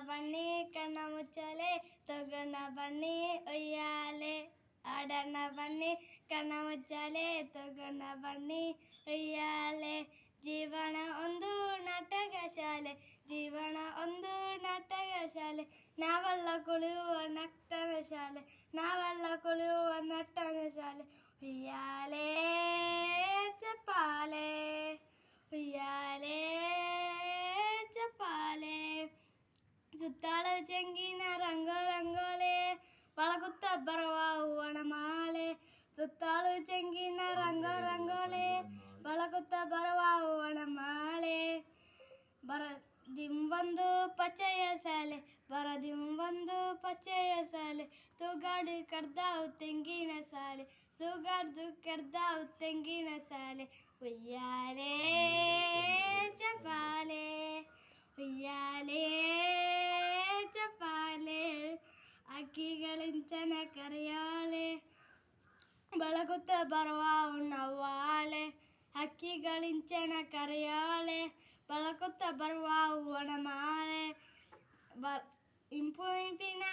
ಬನ್ನಿ ಕಣ್ಣ ಮುಚ್ಚಲೆ ತಗೋಣ ಬನ್ನಿ ಒಯ್ಯಾಲೆ ಆಡೋಣ ಬನ್ನಿ ಕಣ್ಣ ಮುಚ್ಚಲೆ ತಗೋಣ ಬನ್ನಿ ಒಯ್ಯಾಲೆ ಜೀವನ ಒಂದು ನಾಟಕ ಶಾಲೆ ಜೀವನ ಒಂದು ನಾಟಕ ಶಾಲೆ ನಾವೆಲ್ಲ ಕುಳಿಯುವ ನರ್ತನ ಶಾಲೆ ನಾವೆಲ್ಲ ಕುಳಿಯುವ ನರ್ತನ ಶಾಲೆ ಉಯ್ಯಾಲೆ ಚಪ್ಪಾಲೆ ಉಯ್ಯಾಲೆ ಚಪ್ಪಾಲೆ ಸುತ್ತಾಳು ಚೆಂಗಿನ ರಂಗೋಲೆ ಬಳಗುತ್ತ ಬರುವ ಹೂವಣ ಮಾಲೆ ಸುತ್ತಾಳು ಚೆಂಗಿನ ರಂಗೋಲೆ ಬಳಗುತ್ತ ಬರುವ ಹೂವಣ ಮಾಲೆ ಬರದಿಂಬಂದು ಪಚ್ಚೆಯ ಸಾಲೆ ಬರದಿಂಬಂದು ಪಚ್ಚೆಯ ಸಾಲೆ ತೂಗಾಡು ಕರ್ದಾವು ತೆಂಗಿನ ಸಾಲೆ ತೂಗಾಡ್ದು ಕರ್ದಾವು ತೆಂಗಿನ ಸಾಲೆ ಉಯ್ಯಾಲೆ ಚಪಾಲೆ ಉಯ್ಯಾಲೆ ಚಪಾಲೆ ಅಕ್ಕಿಗಳಿಂಚನ ಕರೆಯಾಲೆ ಬಳಗುತ್ತ ಬರುವ ಉಣ್ಣವ್ವಾಲೆ ಹಕ್ಕಿಗಳಿಂಚನ ಕರೆಯಾಳೆ ಬಳಗುತ್ತ ಬರುವ ಹೂವಣ ಮಾಲೆ ಇಂಪು ಇಂಪಿನ